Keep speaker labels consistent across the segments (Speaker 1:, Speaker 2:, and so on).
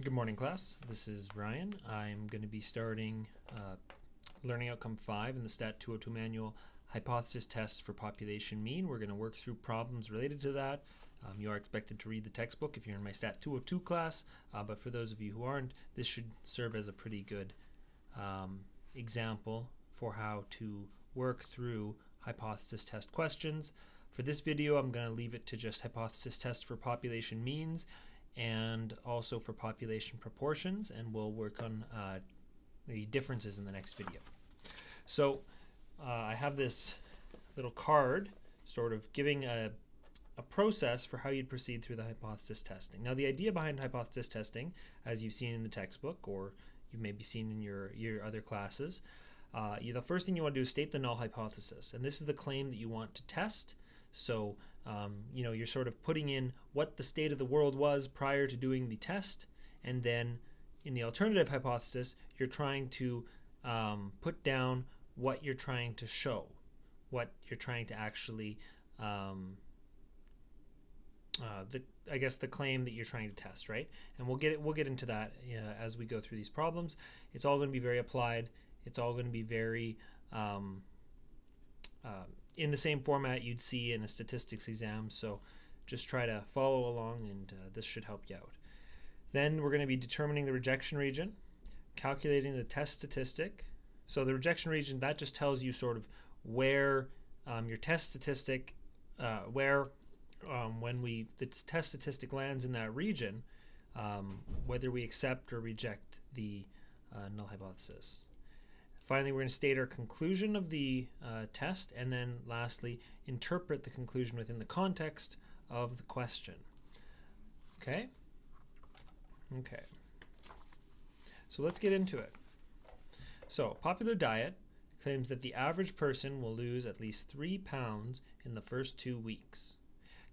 Speaker 1: Good morning, class. This is Brian. I'm going to be starting Learning Outcome 5 in the Stat 202 manual, Hypothesis Tests for Population Mean. We're going to work through problems related to that. You are expected to read the textbook if you're in my Stat 202 class, but for those of you who aren't, this should serve as a pretty good example for how to work through hypothesis test questions. For this video, I'm going to leave it to just hypothesis tests for population means and also for population proportions, and we'll work on maybe differences in the next video. So I have this little card sort of giving a process for how you'd proceed through the hypothesis testing. Now, the idea behind hypothesis testing, as you've seen in the textbook or you've maybe seen in your other classes, the first thing you want to do is state the null hypothesis, and this is the claim that you want to test. So you're sort of putting in what the state of the world was prior to doing the test, and then in the alternative hypothesis, you're trying to put down what you're trying to show, what you're trying to actually, the claim that you're trying to test, right? And we'll get into that as we go through these problems. It's all going to be very applied. It's all going to be very in the same format you'd see in a statistics exam, so just try to follow along, and this should help you out. Then we're going to be determining the rejection region, calculating the test statistic. So the rejection region, that just tells you sort of where your test statistic, when the test statistic lands in that region, whether we accept or reject the null hypothesis. Finally, we're going to state our conclusion of the test, and then lastly, interpret the conclusion within the context of the question. Okay? Okay. So let's get into it. So, Popular Diet claims that the average person will lose at least 3 pounds in the first 2 weeks.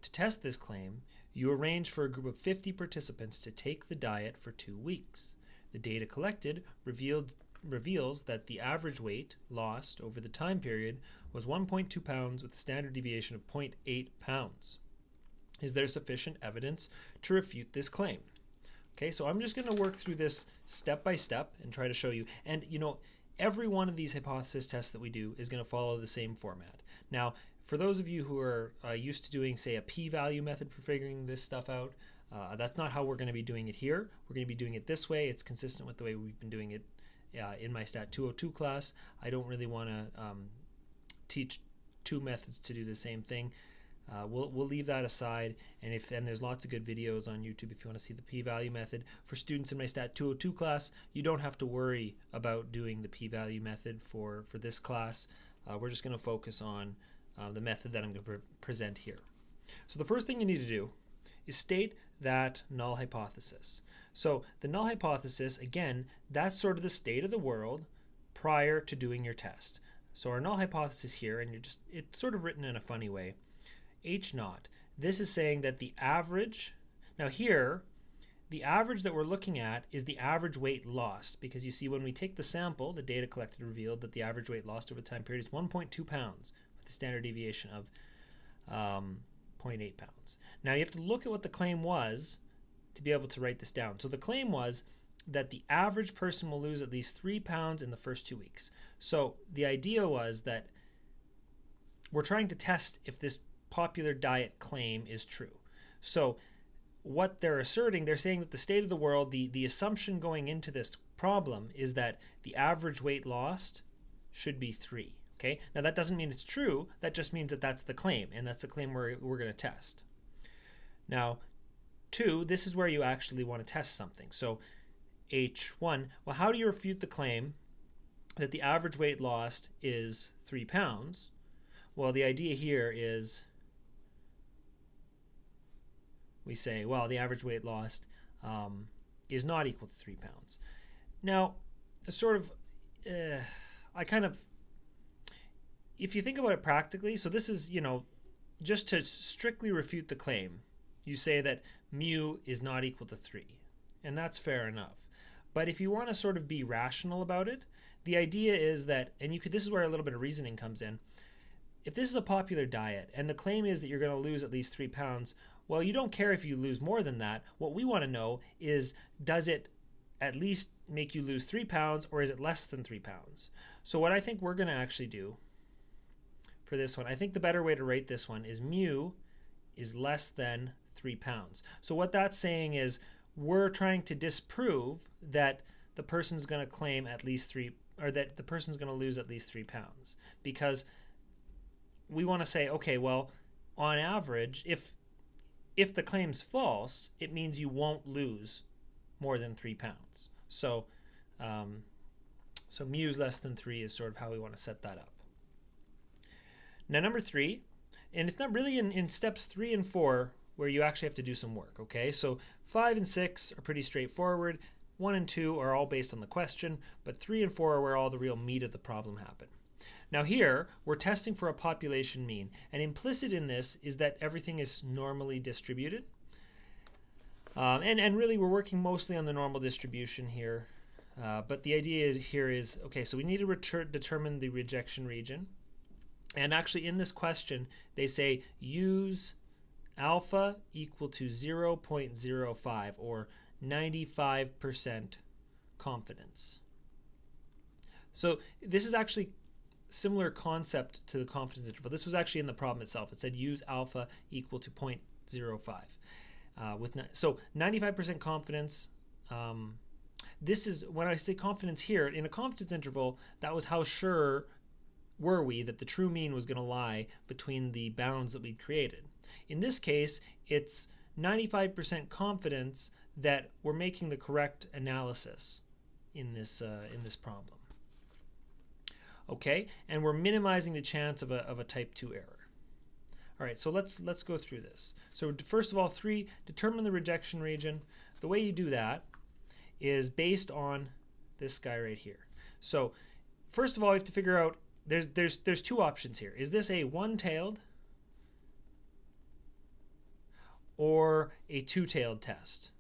Speaker 1: To test this claim, you arrange for a group of 50 participants to take the diet for 2 weeks. The data collected reveals that the average weight lost over the time period was 1.2 pounds with a standard deviation of 0.8 pounds. Is there sufficient evidence to refute this claim? Okay, so I'm just going to work through this step by step and try to show you. And every one of these hypothesis tests that we do is going to follow the same format. Now, for those of you who are used to doing, say, a p-value method for figuring this stuff out, that's not how we're going to be doing it here. We're going to be doing it this way. It's consistent with the way we've been doing it in my Stat 202 class. I don't really want to teach two methods to do the same thing. We'll leave that aside, and there's lots of good videos on YouTube if you want to see the p-value method. For students in my Stat 202 class, you don't have to worry about doing the p-value method for this class. We're just going to focus on the method that I'm going to present here. So the first thing you need to do is state that null hypothesis. So the null hypothesis, again, that's sort of the state of the world prior to doing your test. So our null hypothesis here, and it's sort of written in a funny way, H naught. This is saying that the average, now here, the average that we're looking at is the average weight lost, because you see when we take the sample, the data collected revealed that the average weight lost over the time period is 1.2 pounds with a standard deviation of 0.8 pounds. Now you have to look at what the claim was to be able to write this down. So the claim was that the average person will lose at least 3 pounds in the first 2 weeks. So the idea was that we're trying to test if this popular diet claim is true. So what they're asserting, they're saying that the state of the world, the assumption going into this problem is that the average weight lost should be 3. Okay, now that doesn't mean it's true, that just means that that's the claim, and that's the claim we're going to test. Now, 2, this is where you actually want to test something. So H1, well, how do you refute the claim that the average weight lost is 3 pounds? Well, the idea here is we say, well, the average weight lost is not equal to 3 pounds. Now, sort of, if you think about it practically, so this is, just to strictly refute the claim, you say that mu is not equal to 3, and that's fair enough. But if you want to sort of be rational about it, the idea is that, and this is where a little bit of reasoning comes in, if this is a popular diet and the claim is that you're going to lose at least 3 pounds, well, you don't care if you lose more than that. What we want to know is, does it at least make you lose 3 pounds, or is it less than 3 pounds? So what I think we're going to actually do for this one, I think the better way to rate this one is mu is less than 3 pounds. So what that's saying is we're trying to disprove that the person's going to claim at least 3, or that the person's going to lose at least 3 pounds, because we want to say, okay, well, on average, if the claim's false, it means you won't lose more than 3 pounds. So mu is less than 3 is sort of how we want to set that up. Now number 3, and it's not really in steps 3 and 4 where you actually have to do some work, okay? So 5 and 6 are pretty straightforward. 1 and 2 are all based on the question, but 3 and 4 are where all the real meat of the problem happen. Now here, we're testing for a population mean, and implicit in this is that everything is normally distributed. And really we're working mostly on the normal distribution here, but the idea here is, okay, so we need to determine the rejection region. And actually in this question, they say use alpha equal to 0.05 or 95% confidence. So this is actually similar concept to the confidence interval. This was actually in the problem itself. It said use alpha equal to 0.05. So 95% confidence. This is, when I say confidence here, in a confidence interval, that was how sure were we that the true mean was going to lie between the bounds that we'd created. In this case, it's 95% confidence that we're making the correct analysis in this problem. Okay, and we're minimizing the chance of a type 2 error. All right, so let's go through this. So first of all, 3, determine the rejection region. The way you do that is based on this guy right here. So first of all, we have to figure out, there's 2 options here. Is this a one-tailed or a two-tailed test?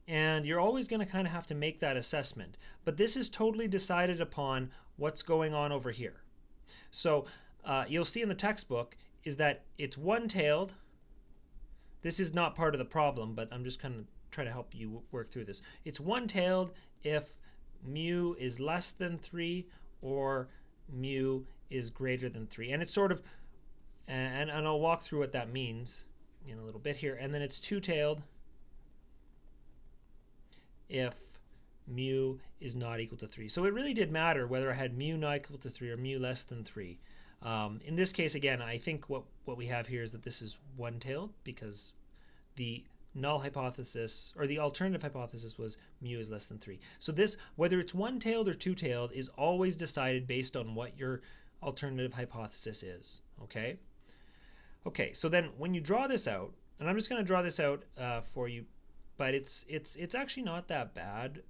Speaker 1: And you're always going to kind of have to make that assessment. But this is totally decided upon what's going on over here. So you'll see in the textbook is that it's one-tailed. This is not part of the problem, but I'm just kind of trying to help you work through this. It's one-tailed if mu is less than 3 or mu is greater than 3. And it's sort of, and I'll walk through what that means in a little bit here. And then it's two-tailed if mu is not equal to 3. So it really did matter whether I had mu not equal to 3 or mu less than 3. In this case, again, I think what we have here is that this is one-tailed because the null hypothesis, or the alternative hypothesis, was mu is less than 3. So this, whether it's one-tailed or two-tailed, is always decided based on what your alternative hypothesis is, okay? Okay, so then when you draw this out, and I'm just going to draw this out for you, but it's actually not that bad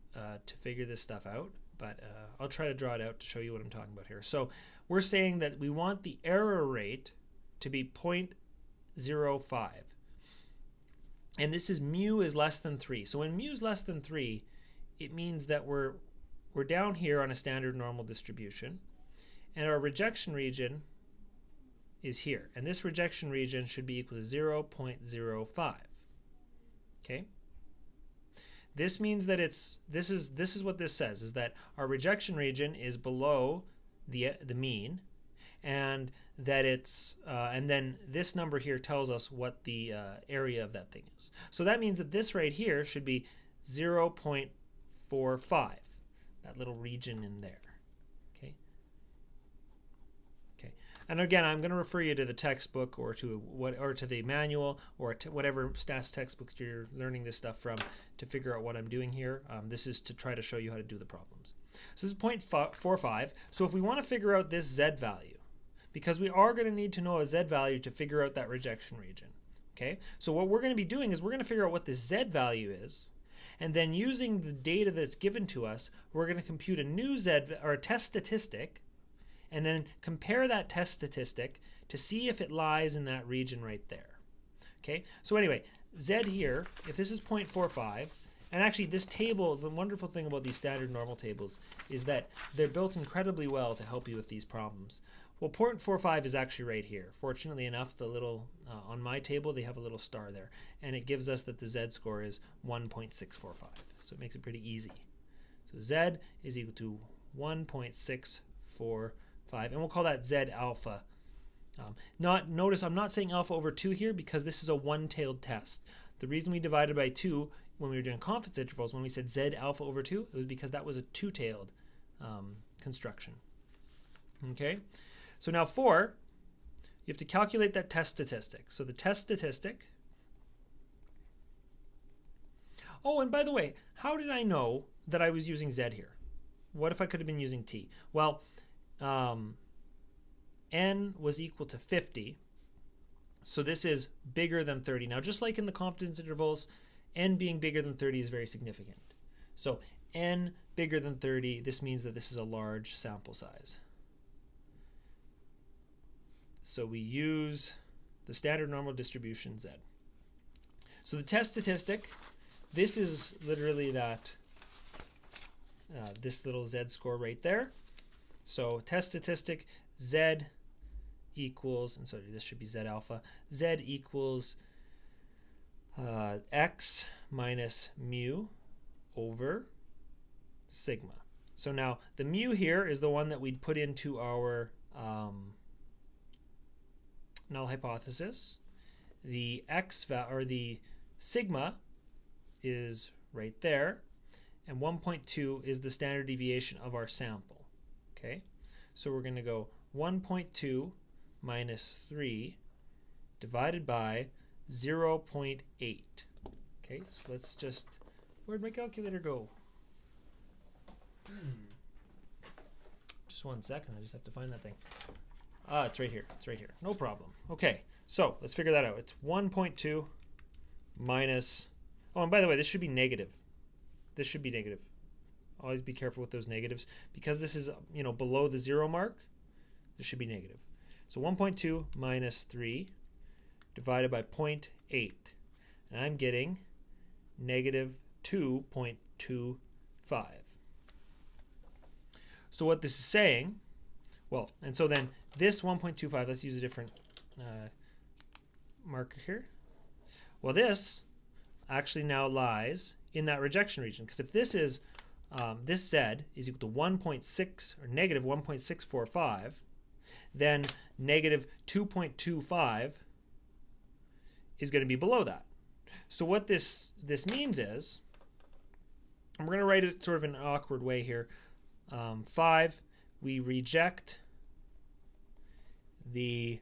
Speaker 1: to figure this stuff out, but I'll try to draw it out to show you what I'm talking about here. So we're saying that we want the error rate to be 0.05. And this is mu is less than 3. So when mu is less than 3, it means that we're down here on a standard normal distribution, and our rejection region is here. And this rejection region should be equal to 0.05. Okay? This means that this is what this says, is that our rejection region is below the mean, and that it's and then this number here tells us what the area of that thing is. So that means that this right here should be 0.45, that little region in there. Okay. Okay. And again, I'm going to refer you to the textbook or to the manual or to whatever stats textbook you're learning this stuff from to figure out what I'm doing here. This is to try to show you how to do the problems. So this is 0.45. So if we want to figure out this z value, because we are going to need to know a z value to figure out that rejection region. Okay, so what we're going to be doing is we're going to figure out what this z value is, and then using the data that's given to us, we're going to compute a new or a test statistic, and then compare that test statistic to see if it lies in that region right there. Okay, so anyway, z here, if this is 0.45, and actually this table, the wonderful thing about these standard normal tables is that they're built incredibly well to help you with these problems. Well, 0.45 is actually right here. Fortunately enough, the little on my table, they have a little star there. And it gives us that the z-score is 1.645. So it makes it pretty easy. So z is equal to 1.645. And we'll call that z alpha. Notice I'm not saying alpha over 2 here because this is a one-tailed test. The reason we divided by 2 when we were doing confidence intervals, when we said z alpha over 2, it was because that was a two-tailed construction. Okay, so now 4, you have to calculate that test statistic. So the test statistic. Oh, and by the way, how did I know that I was using z here? What if I could have been using t? Well, n was equal to 50. So this is bigger than 30. Now, just like in the confidence intervals, n being bigger than 30 is very significant. So n bigger than 30, this means that this is a large sample size. So we use the standard normal distribution z. So the test statistic, this is literally that this little z-score right there. So test statistic z equals, and so this should be z alpha, z equals x minus mu over sigma. So now the mu here is the one that we'd put into our null hypothesis. The x or the sigma is right there, and 1.2 is the standard deviation of our sample. Okay, so we're going to go 1.2 minus 3 divided by 0.8. Okay, so let's just, where'd my calculator go? Just 1 second, I just have to find that thing. It's right here, it's right here, no problem. Okay, so let's figure that out. It's 1.2 minus, oh, and by the way, this should be negative. This should be negative. Always be careful with those negatives. Because this is, below the 0 mark, this should be negative. So 1.2 minus 3 divided by 0.8. And I'm getting negative 2.25. So what this is saying, well, and so then this 1.25, let's use a different marker here. Well, this actually now lies in that rejection region, because if this is this z is equal to 1.6 or negative 1.645, then negative 2.25 is going to be below that. So what this means is, and we're going to write it sort of in an awkward way here. 5, we reject the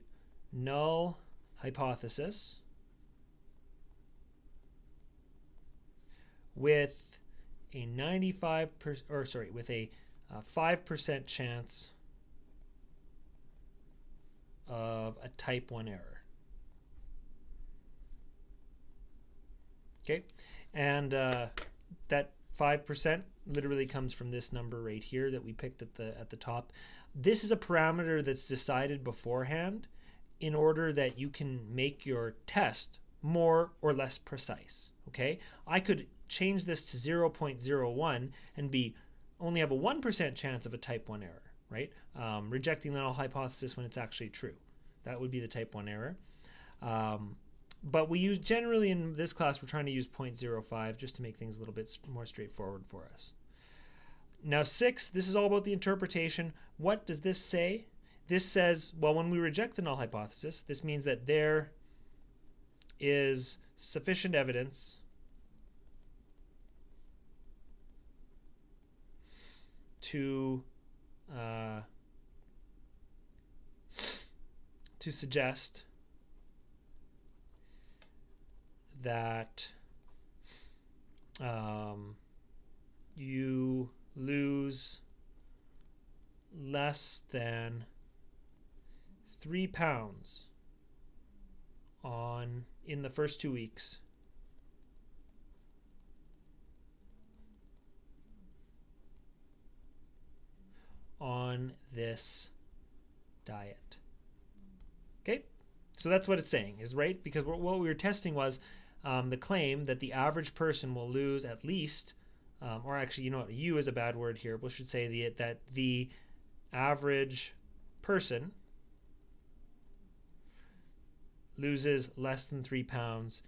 Speaker 1: null hypothesis with a 5% chance of a type 1 error. Okay, and that 5% literally comes from this number right here that we picked at the top. This is a parameter that's decided beforehand in order that you can make your test more or less precise. Okay, I could change this to 0.01 and only have a 1% chance of a type 1 error, right? Rejecting the null hypothesis when it's actually true. That would be the type 1 error. But we use, generally in this class, we're trying to use 0.05 just to make things a little bit more straightforward for us. Now 6, this is all about the interpretation. What does this say? This says, well, when we reject the null hypothesis, this means that there is sufficient evidence to suggest that you lose less than 3 pounds in the first 2 weeks on this diet. Okay, so that's what it's saying, is right, because what we were testing was the claim that the average person will lose at least, or actually, you know what, U is a bad word here. We should say that the average person loses less than 3 pounds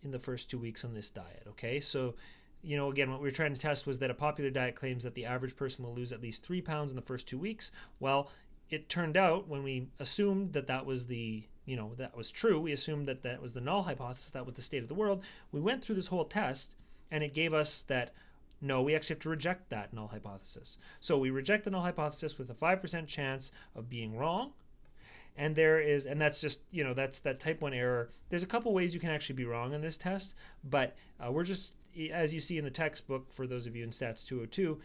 Speaker 1: in the first 2 weeks on this diet. Okay, so again, what we were trying to test was that a popular diet claims that the average person will lose at least 3 pounds in the first 2 weeks. Well, it turned out when we assumed that was that was true, we assumed that was the null hypothesis, that was the state of the world. We went through this whole test and it gave us that no, we actually have to reject that null hypothesis. So we reject the null hypothesis with a 5% chance of being wrong. And that's just, that's that type 1 error. There's a couple ways you can actually be wrong in this test, but we're just, as you see in the textbook, for those of you in Stats 202,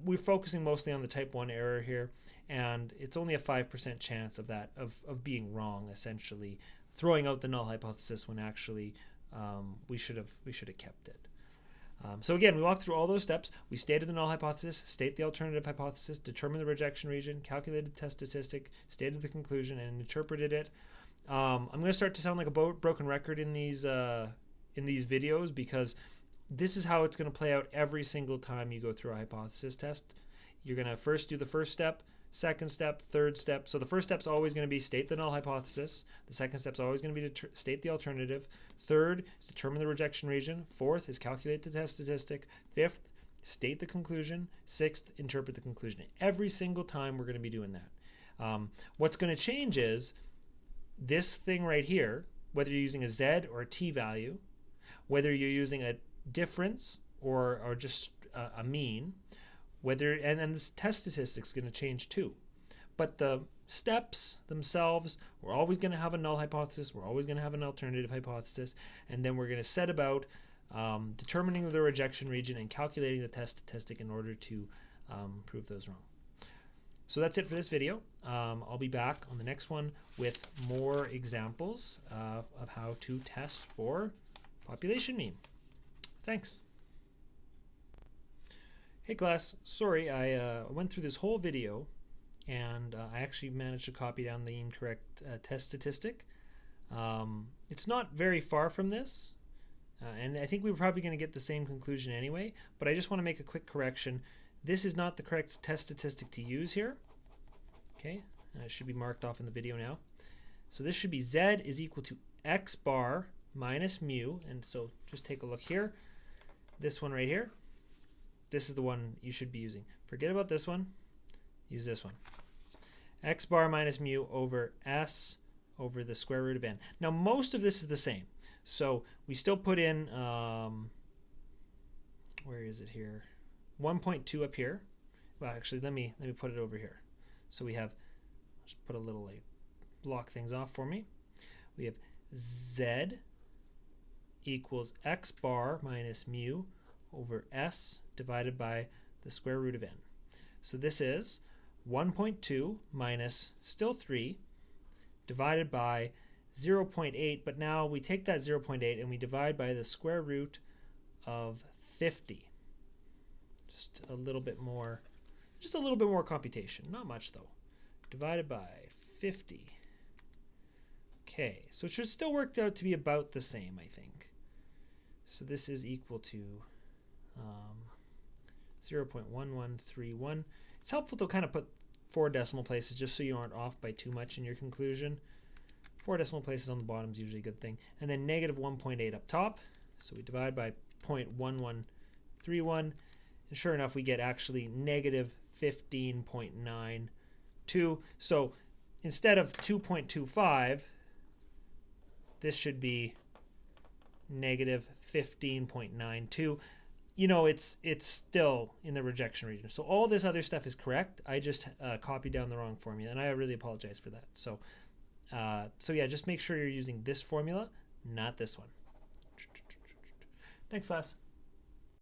Speaker 1: we're focusing mostly on the type 1 error here, and it's only a 5% chance of that, of being wrong, essentially, throwing out the null hypothesis when actually we should have kept it. So again, we walked through all those steps. We stated the null hypothesis, state the alternative hypothesis, determined the rejection region, calculated the test statistic, stated the conclusion, and interpreted it. I'm going to start to sound like a broken record in these videos, because this is how it's going to play out every single time you go through a hypothesis test. You're going to first do the first step, second step, third step. So the first step's always going to be state the null hypothesis. The second step's always going to be to state the alternative. Third is determine the rejection region. Fourth is calculate the test statistic. Fifth, state the conclusion. Sixth, interpret the conclusion. Every single time we're going to be doing that. What's going to change is this thing right here, whether you're using a Z or a T value, whether you're using a difference or just a mean, and this test statistics is going to change too. But the steps themselves, we're always going to have a null hypothesis, we're always going to have an alternative hypothesis, and then we're going to set about determining the rejection region and calculating the test statistic in order to prove those wrong. So that's it for this video. I'll be back on the next one with more examples of how to test for population mean. Thanks. Hey class, sorry, I went through this whole video and I actually managed to copy down the incorrect test statistic. It's not very far from this, and I think we were probably going to get the same conclusion anyway, but I just want to make a quick correction. This is not the correct test statistic to use here. Okay, and it should be marked off in the video now. So this should be Z is equal to X bar minus mu, and so just take a look here. This one right here, this is the one you should be using. Forget about this one, use this one. X bar minus mu over S over the square root of n. Now most of this is the same. So we still put in, where is it here? 1.2 up here. Well, actually, let me put it over here. So we have, just put a little, like, block things off for me. We have Z equals X bar minus mu over S divided by the square root of n. So this is 1.2 minus still 3 divided by 0.8, but now we take that 0.8 and we divide by the square root of 50. Just a little bit more computation, not much though. Divided by 50. Okay, so it should still work out to be about the same, I think. So this is equal to 0.1131. It's helpful to kind of put 4 decimal places just so you aren't off by too much in your conclusion. 4 decimal places on the bottom is usually a good thing. And then negative 1.8 up top. So we divide by 0.1131. And sure enough, we get actually negative 15.92. So instead of 2.25, this should be negative 15.92. You know, it's still in the rejection region. So all this other stuff is correct. I just copied down the wrong formula, and I really apologize for that. So yeah, just make sure you're using this formula, not this one. Thanks, class.